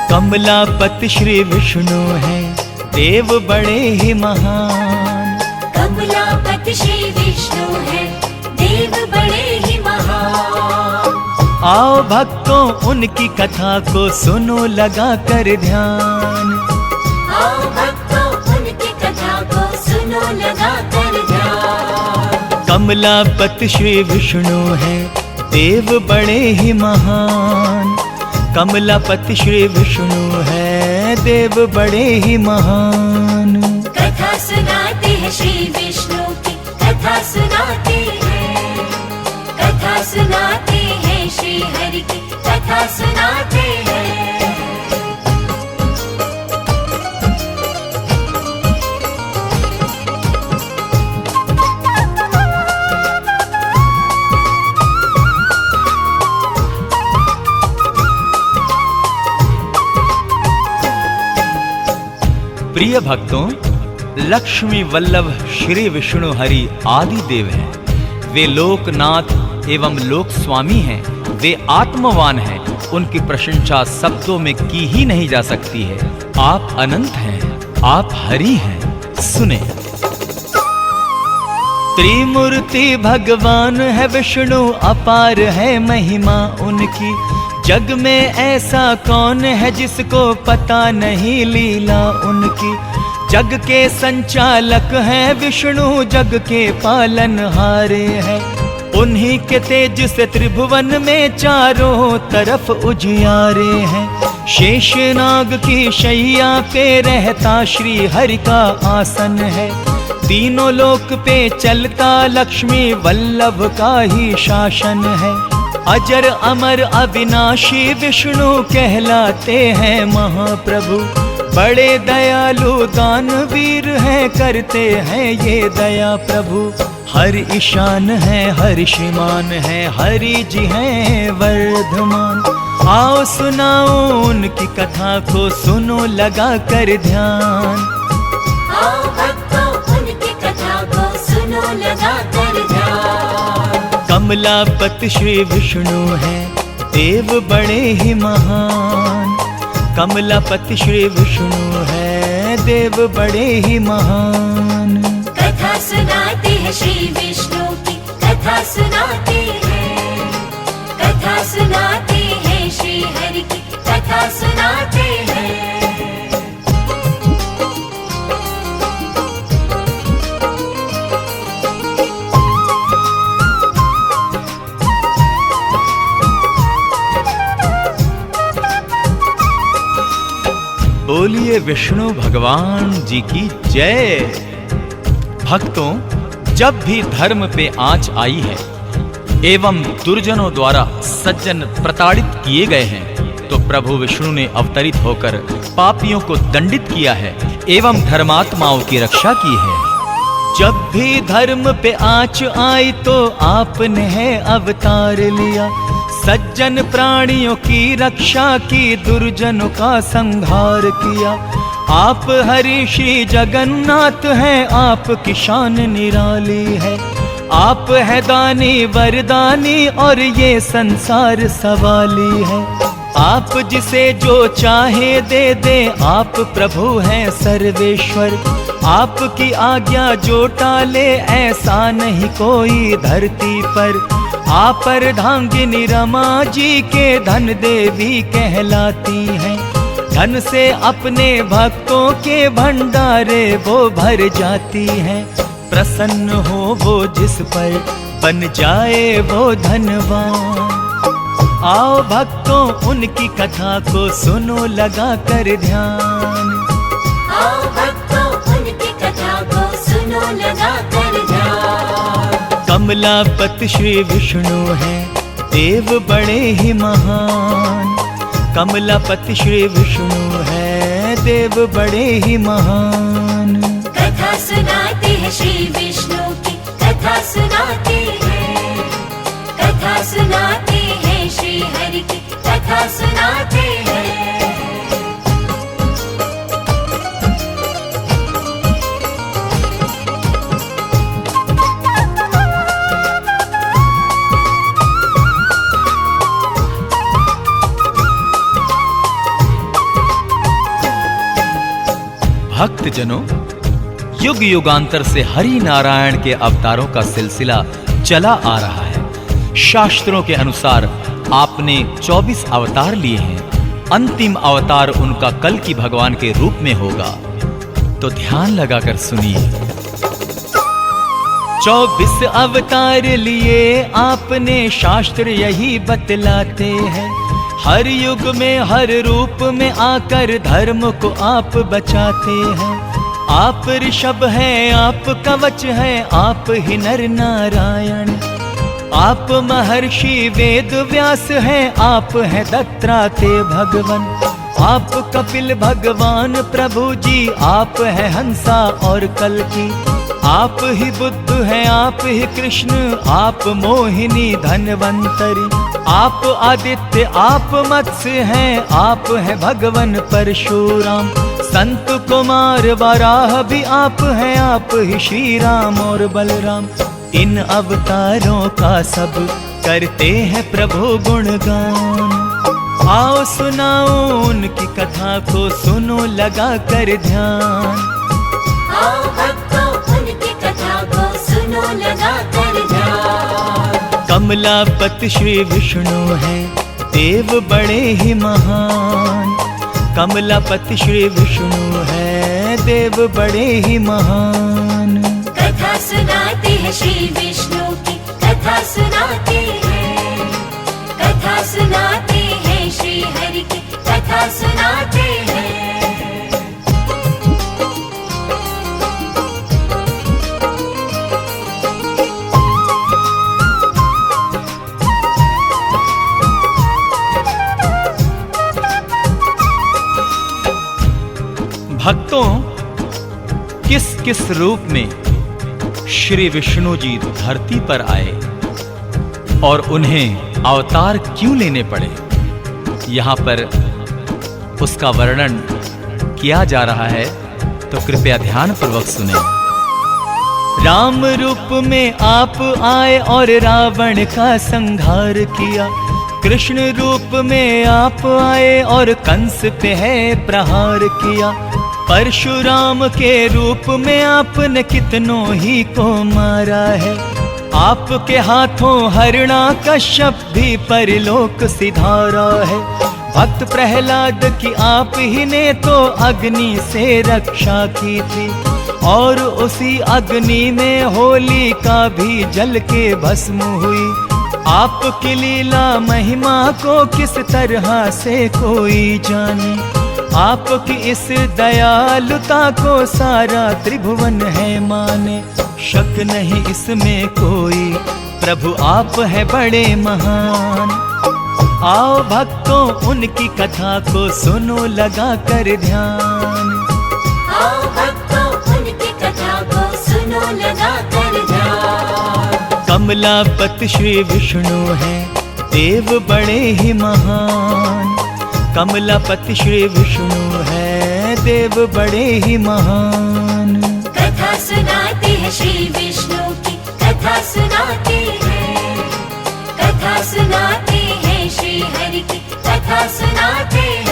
कमलापति श्री विष्णु हैं, देव बड़े ही महान। कमलापति श्री विष्णु हैं, देव बड़े ही महान। आओ भक्तों उनकी कथा को सुनो लगा कर ध्यान। आओ भक्तों उनकी कथा को सुनो लगा कर ध्यान। कमलापति श्री विष्णु हैं, देव बड़े ही महान। कमलापति श्री विष्णु हैं, देव बड़े ही महान। कथा सुनाते हैं श्री विष्णु की, कथा सुनाते हैं। कथा सुनाते हैं श्री हरि की, कथा सुनाते हैं। प्रिय भक्तों, लक्ष्मी वल्लभ श्री विष्णु हरि आदि देव हैं। वे लोकनाथ एवं लोक स्वामी हैं। वे आत्मवान हैं। उनकी प्रशंसा शब्दों में की ही नहीं जा सकती है। आप अनंत हैं, आप हरि हैं। सुने। त्रिमूर्ति भगवान है विष्णु, अपार है महिमा उनकी। जग में ऐसा कौन है जिसको पता नहीं लीला उनकी। जग के संचालक हैं विष्णु, जग के पालनहारे हैं। उन्हीं के तेज से त्रिभुवन में चारों तरफ उजियारे हैं। शेषनाग की शैया पे रहता श्री हरि का आसन है। तीनों लोक पे चलता लक्ष्मी वल्लभ का ही शासन है। अजर अमर अविनाशी विष्णु कहलाते हैं महाप्रभु। बड़े दयालु दानवीर हैं, करते हैं ये दया प्रभु। हर ईशान है, हर श्रीमान है, हरि जी हैं वर्धमान। आओ सुनाओ उनकी कथा को सुनो लगा कर ध्यान। आओ भक्तों उनकी कथा को सुनो लगा कर ध्यान। कमलापति श्री विष्णु हैं, देव बड़े ही महान। कमलापति श्री विष्णु हैं, देव बड़े ही महान। कथा सुनाते हैं श्री विष्णु की, कथा सुनाते हैं। कथा सुनाते हैं श्री हरि की, कथा सुनाते हैं। बोलिए विष्णु भगवान जी की जय। भक्तों, जब भी धर्म पे आंच आई है एवं दुर्जनों द्वारा सज्जन प्रताड़ित किए गए हैं, तो प्रभु विष्णु ने अवतरित होकर पापियों को दंडित किया है एवं धर्मात्माओं की रक्षा की है। जब भी धर्म पे आंच आई तो आपने है अवतार लिया। सज्जन प्राणियों की रक्षा की, दुर्जनों का संहार किया। आप हरि श्री जगन्नाथ हैं, आपकी शान निराली है। आप है दानी वरदानी और ये संसार सवाली है। आप जिसे जो चाहे दे दे, आप प्रभु हैं सर्वेश्वर। आपकी आज्ञा जो टाले, ऐसा नहीं कोई धरती पर। आप अर्धांगिनी रमा जी के धन देवी कहलाती हैं। धन से अपने भक्तों के भंडारे वो भर जाती हैं। प्रसन्न हो वो जिस पर, बन जाए वो धनवान। आओ भक्तों उनकी कथा को सुनो लगा कर ध्यान। आओ भक्तों उनकी कथा को सुनो लगा कर ध्यान। कमलापति श्री विष्णु हैं, देव बड़े ही महान। कमलापति श्री विष्णु हैं, देव बड़े ही महान। कथा सुनाते हैं श्री विष्णु की, कथा सुनाते हैं। कथा सुनाते हैं श्री हरि की, कथा सुनाते हैं। भक्त जनों, युग युगांतर से हरि नारायण के अवतारों का सिलसिला चला आ रहा है। शास्त्रों के अनुसार आपने 24 अवतार लिए हैं। अंतिम अवतार उनका कल की भगवान के रूप में होगा। तो ध्यान लगाकर सुनिए। 24 अवतार लिए आपने, शास्त्र यही बतलाते हैं। हर युग में हर रूप में आकर धर्म को आप बचाते हैं। आप ऋषभ हैं, आप कवच हैं, आप ही नर नारायण। आप महर्षि वेद व्यास हैं, आप हैं दत्तात्रेय भगवान। आप कपिल भगवान प्रभु जी, आप हैं हंसा और कल्की। आप ही बुद्ध हैं, आप ही कृष्ण, आप मोहिनी धनवंतरी। आप आदित्य, आप मत्स्य हैं, आप हैं भगवान परशुराम। संत कुमार वराह भी आप हैं, आप ही श्री राम और बलराम। इन अवतारों का सब करते हैं प्रभु गुणगान। आओ सुनाओ उनकी कथा को, सुनो लगा कर ध्यान। आओ भक्तों उनकी कथा को सुनो लगा कर ध्यान। कमलापति श्री विष्णु हैं, देव बड़े ही महान। कमलापति श्री विष्णु हैं, देव बड़े ही महान। कथा सुनाते हैं श्री विष्णु की, कथा सुनाते हैं। कथा सुनाते हैं श्री हरि की, कथा सुनाते हैं। भक्तों, किस किस रूप में श्री विष्णु जी धरती पर आए और उन्हें अवतार क्यों लेने पड़े, यहाँ पर उसका वर्णन किया जा रहा है। तो कृपया ध्यान पूर्वक सुने। राम रूप में आप आए और रावण का संहार किया। कृष्ण रूप में आप आए और कंस पे है प्रहार किया। परशुराम के रूप में आपने कितनों ही को मारा है। आपके हाथों हिरण्यकश्यप भी परलोक सिधारा है। भक्त प्रहलाद की आप ही ने तो अग्नि से रक्षा की थी, और उसी अग्नि में होलिका भी जल के भस्म हुई। आपकी लीला महिमा को किस तरह से कोई जाने। आपकी इस दयालुता को सारा त्रिभुवन है माने। शक नहीं इसमें कोई, प्रभु आप है बड़े महान। आओ भक्तों उनकी कथा को सुनो लगा कर ध्यान। आओ भक्तों उनकी कथा को सुनो लगा कर ध्यान। कमलापति श्री विष्णु हैं, देव बड़े ही महान। कमलापति श्री विष्णु हैं, देव बड़े ही महान। कथा सुनाते हैं श्री विष्णु की, कथा सुनाते हैं। कथा सुनाते हैं श्री हरि की, कथा सुनाते हैं।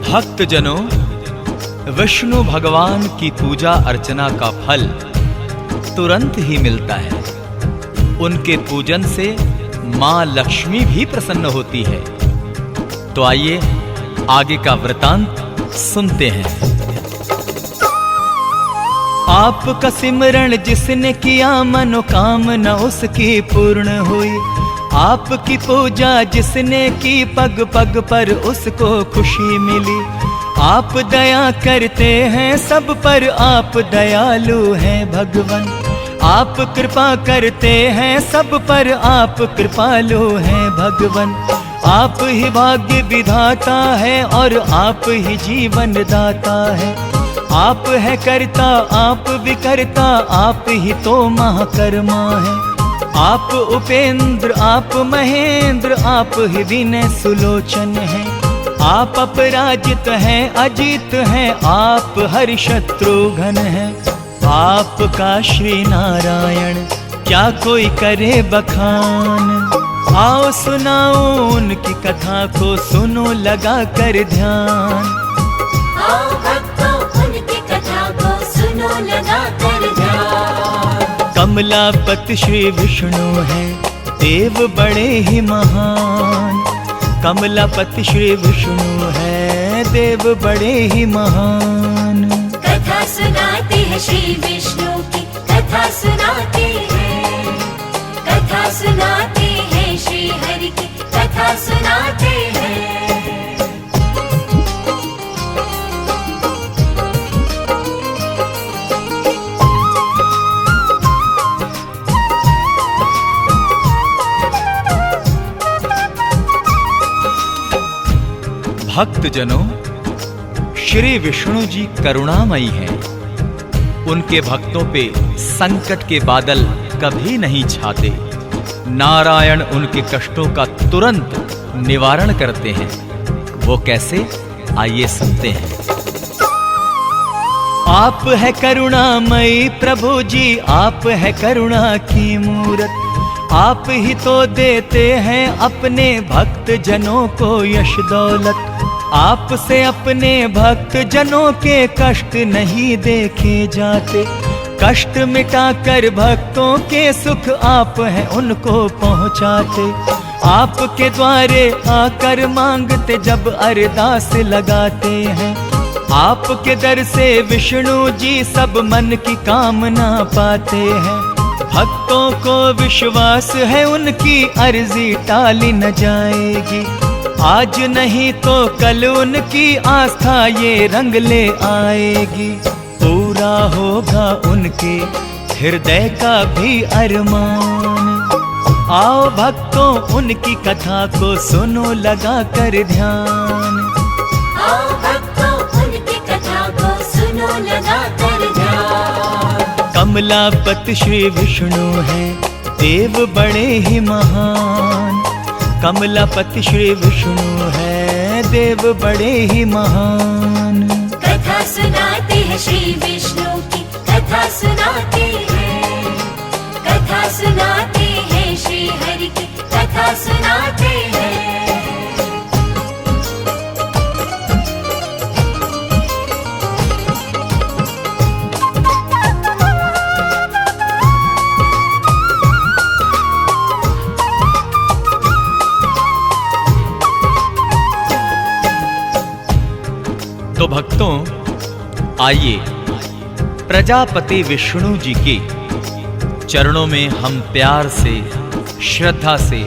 भक्तजनों, विष्णु भगवान की पूजा अर्चना का फल तुरंत ही मिलता है। उनके पूजन से मां लक्ष्मी भी प्रसन्न होती है। तो आइए आगे का वृतांत सुनते हैं। आपका सिमरण जिसने किया मनोकामना उसकी पूर्ण हुई। आपकी पूजा जिसने की पग पग पर उसको खुशी मिली। आप दया करते हैं सब पर, आप दयालु हैं भगवान। आप कृपा करते हैं सब पर, आप कृपालु हैं भगवान। आप ही भाग्य विधाता है और आप ही जीवन दाता है। आप है करता, आप विकर्ता, आप ही तो महाकर्मा है। आप उपेंद्र, आप महेंद्र, आप ही विनय सुलोचन है। आप अपराजित हैं, अजित हैं, आप हरि शत्रुघ्न हैं। आपका श्री नारायण क्या कोई करे बखान। आओ सुनाओ उनकी कथा को, सुनो लगा कर ध्यान। आओ भक्तों उनकी कथा को सुनो लगा कर ध्यान। कमलापति श्री विष्णु हैं, देव बड़े ही महान। कमलापति श्री विष्णु हैं, देव बड़े ही महान। कथा सुनाते हैं श्री विष्णु की, कथा सुनाते हैं। कथा सुनाते हैं श्री हरि की, कथा सुनाते हैं। भक्तजनों, श्री विष्णु जी करुणामयी हैं। उनके भक्तों पे संकट के बादल कभी नहीं छाते। नारायण उनके कष्टों का तुरंत निवारण करते हैं। वो कैसे, आइए सुनते हैं। आप है करुणामयी प्रभु जी, आप है करुणा की मूरत। आप ही तो देते हैं अपने भक्त जनों को यश दौलत। आपसे अपने भक्त जनों के कष्ट नहीं देखे जाते। कष्ट मिटाकर भक्तों के सुख आप हैं उनको पहुंचाते। आपके द्वारे आकर मांगते जब अरदास लगाते हैं। आपके दर से विष्णु जी सब मन की कामना पाते हैं। भक्तों को विश्वास है उनकी अर्जी टाली न जाएगी। आज नहीं तो कल उनकी आस्था ये रंग ले आएगी। पूरा होगा उनके हृदय का भी अरमान। आओ भक्तों उनकी कथा को सुनो लगा कर ध्यान। आओ भक्तों उनकी कथा को सुनो लगा कर ध्यान। कमलापति श्री विष्णु हैं, देव बड़े ही महान। कमलापति श्री विष्णु हैं, देव बड़े ही महान। कथा सुनाते हैं श्री विष्णु की, कथा सुनाते हैं। कथा सुनाते हैं श्री हरि की, कथा सुनाते हैं। तो भक्तों, आइए प्रजापति विष्णु जी के चरणों में हम प्यार से, श्रद्धा से,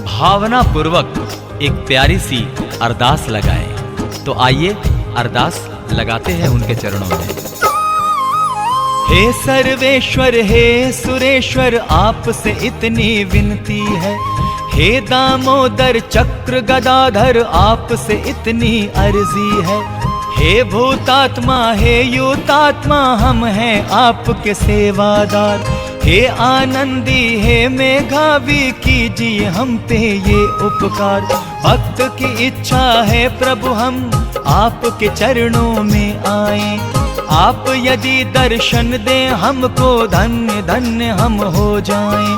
भावना पूर्वक एक प्यारी सी अरदास लगाएं। तो आइए अरदास लगाते हैं उनके चरणों में। हे सर्वेश्वर, हे सुरेश्वर, आपसे इतनी विनती है। हे दामोदर चक्र गदाधर, आपसे इतनी अर्जी है। हे भूतात्मा, हे युतात्मा, हम हैं आपके सेवादार। हे आनंदी, हे मेघावी, कीजिए हम पे ये उपकार। भक्त की इच्छा है प्रभु हम आपके चरणों में आए। आप यदि दर्शन दें हमको, धन्य धन्य हम हो जाएं।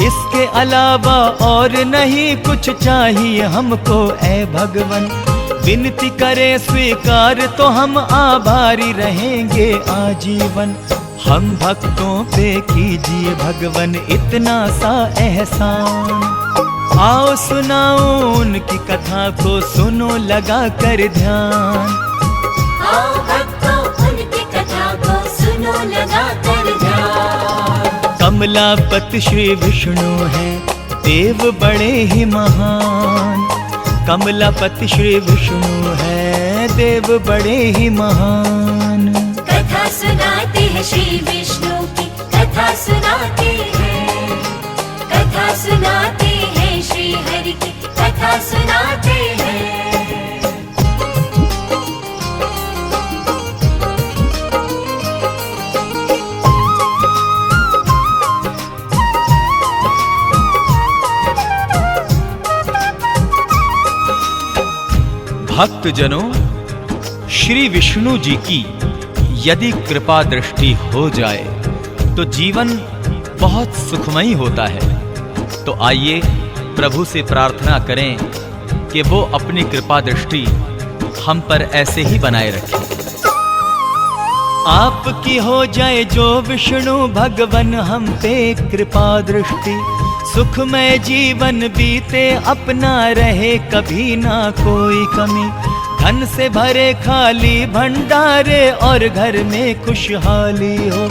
इसके अलावा और नहीं कुछ चाहिए हमको ऐ भगवन। विनती करे स्वीकार तो हम आभारी रहेंगे आजीवन। हम भक्तों पे कीजिए भगवन इतना सा एहसान। आओ सुनाओ उनकी कथा को, सुनो लगा कर ध्यान। आओ भक्तों उनकी कथा को सुनो लगा कर ध्यान। कमलापति श्री विष्णु हैं, देव बड़े ही महान। कमलापति श्री विष्णु हैं, देव बड़े ही महान। कथा सुनाते हैं श्री विष्णु की, कथा सुनाते हैं। कथा सुनाते हैं श्री हरि की, कथा सुनाते हैं। भक्तजनों, श्री विष्णु जी की यदि कृपा दृष्टि हो जाए तो जीवन बहुत सुखमयी होता है। तो आइए प्रभु से प्रार्थना करें कि वो अपनी कृपा दृष्टि हम पर ऐसे ही बनाए रखें। आपकी हो जाए जो विष्णु भगवन हम पे कृपा दृष्टि, सुखमय जीवन बीते अपना रहे कभी ना कोई कमी, धन से भरे खाली भंडारे और घर में खुशहाली हो,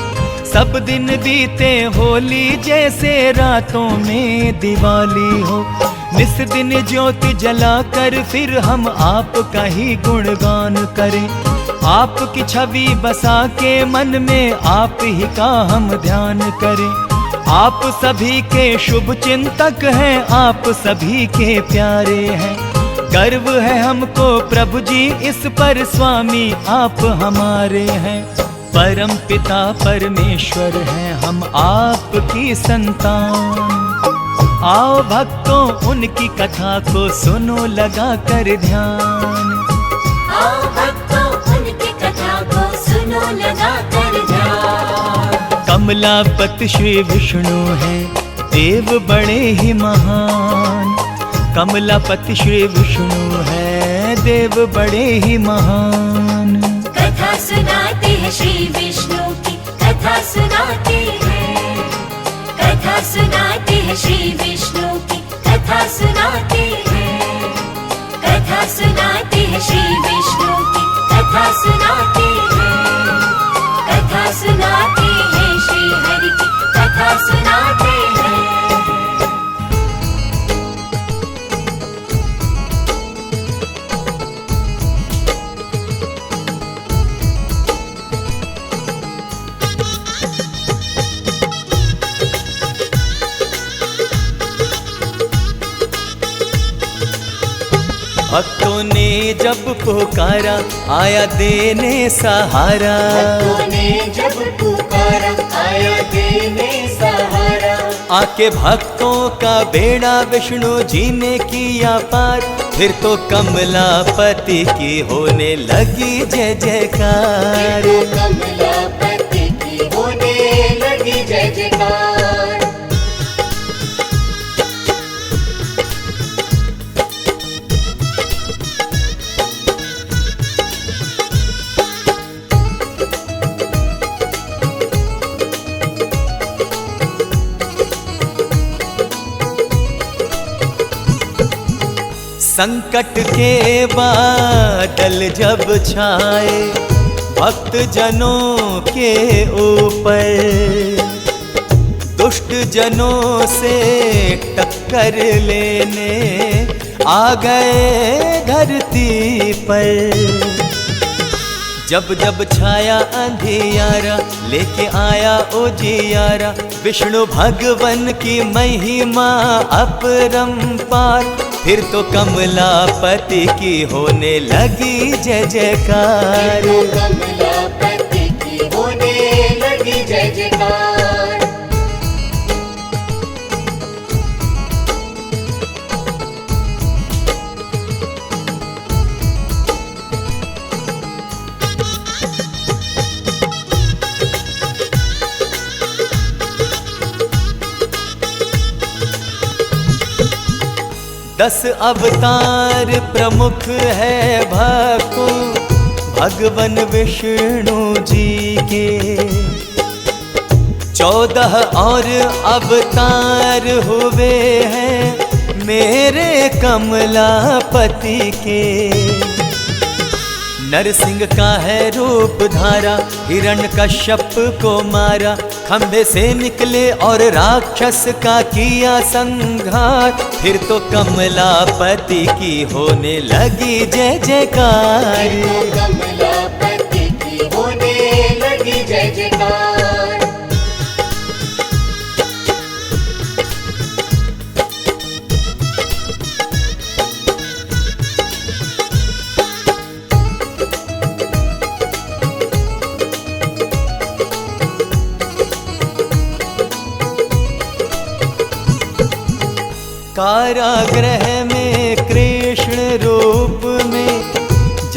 सब दिन बीते होली जैसे रातों में दिवाली हो, निस दिन ज्योति जलाकर फिर हम आपका ही गुणगान करें, आपकी छवि बसा के मन में आप ही का हम ध्यान करें। आप सभी के शुभ चिंतक हैं, आप सभी के प्यारे हैं, गर्व है हमको प्रभु जी इस पर, स्वामी आप हमारे हैं, परम पिता परमेश्वर हैं हम आपकी संतान। आओ भक्तों उनकी कथा को सुनो लगा कर ध्यान, आओ भक्तों उनकी कथा को सुनो लगा कर ध्यान। कमलापति श्री विष्णु हैं देव बड़े ही महान, कमलापति श्री विष्णु हैं देव बड़े ही महान। कथा सुनाते हैं श्री विष्णु की, कथा सुनाते हैं, कथा सुनाते हैं श्री विष्णु की, कथा सुनाते हैं, कथा सुनाते हैं श्री विष्णु की, कथा सुनाते हैं, कथा सुनाते हैं श्री हरि की, कथा सुनाते हैं। भक्तों ने जब पुकारा आया देने सहारा, भक्तों ने जब पुकारा आया देने सहारा, आके भक्तों का बेड़ा विष्णु जी ने किया पार, फिर तो कमलापति की होने लगी जय जयकार, कमलापति की होने लगी जय जयकार। संकट के बादल जब छाए भक्त जनों के ऊपर, दुष्ट जनों से टक्कर लेने आ गए धरती पर, जब जब छाया अंधियारा लेके आया उजियारा, विष्णु भगवन की महिमा अपरंपार, फिर तो कमलापति की होने लगी जय जयकार, कमलापति की होने लगी जय जयकार। दस अवतार प्रमुख है भक्तों भगवन विष्णु जी के, 14 और अवतार हुए हैं मेरे कमलापति के, नरसिंह का है रूप धारा, हिरण्यकश्यप को मारा, खंभे से निकले और राक्षस का किया संहार, फिर तो कमलापति की होने लगी जय जयकार, कमलापति की होने लगी जय जयकार। कारागृह में कृष्ण रूप में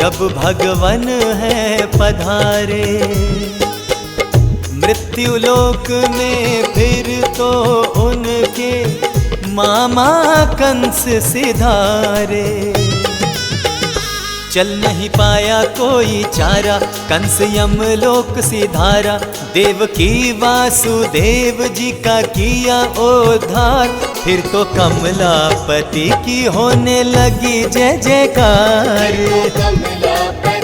जब भगवन है पधारे। मृत्यु लोक में फिर तो उनके मामा कंस सिधारे। चल नहीं पाया कोई चारा, कंस यमलोक सिधारा। देवकी वासुदेव जी का किया उद्धार, फिर तो कमलापति की होने लगी जय जयकार। कमलापति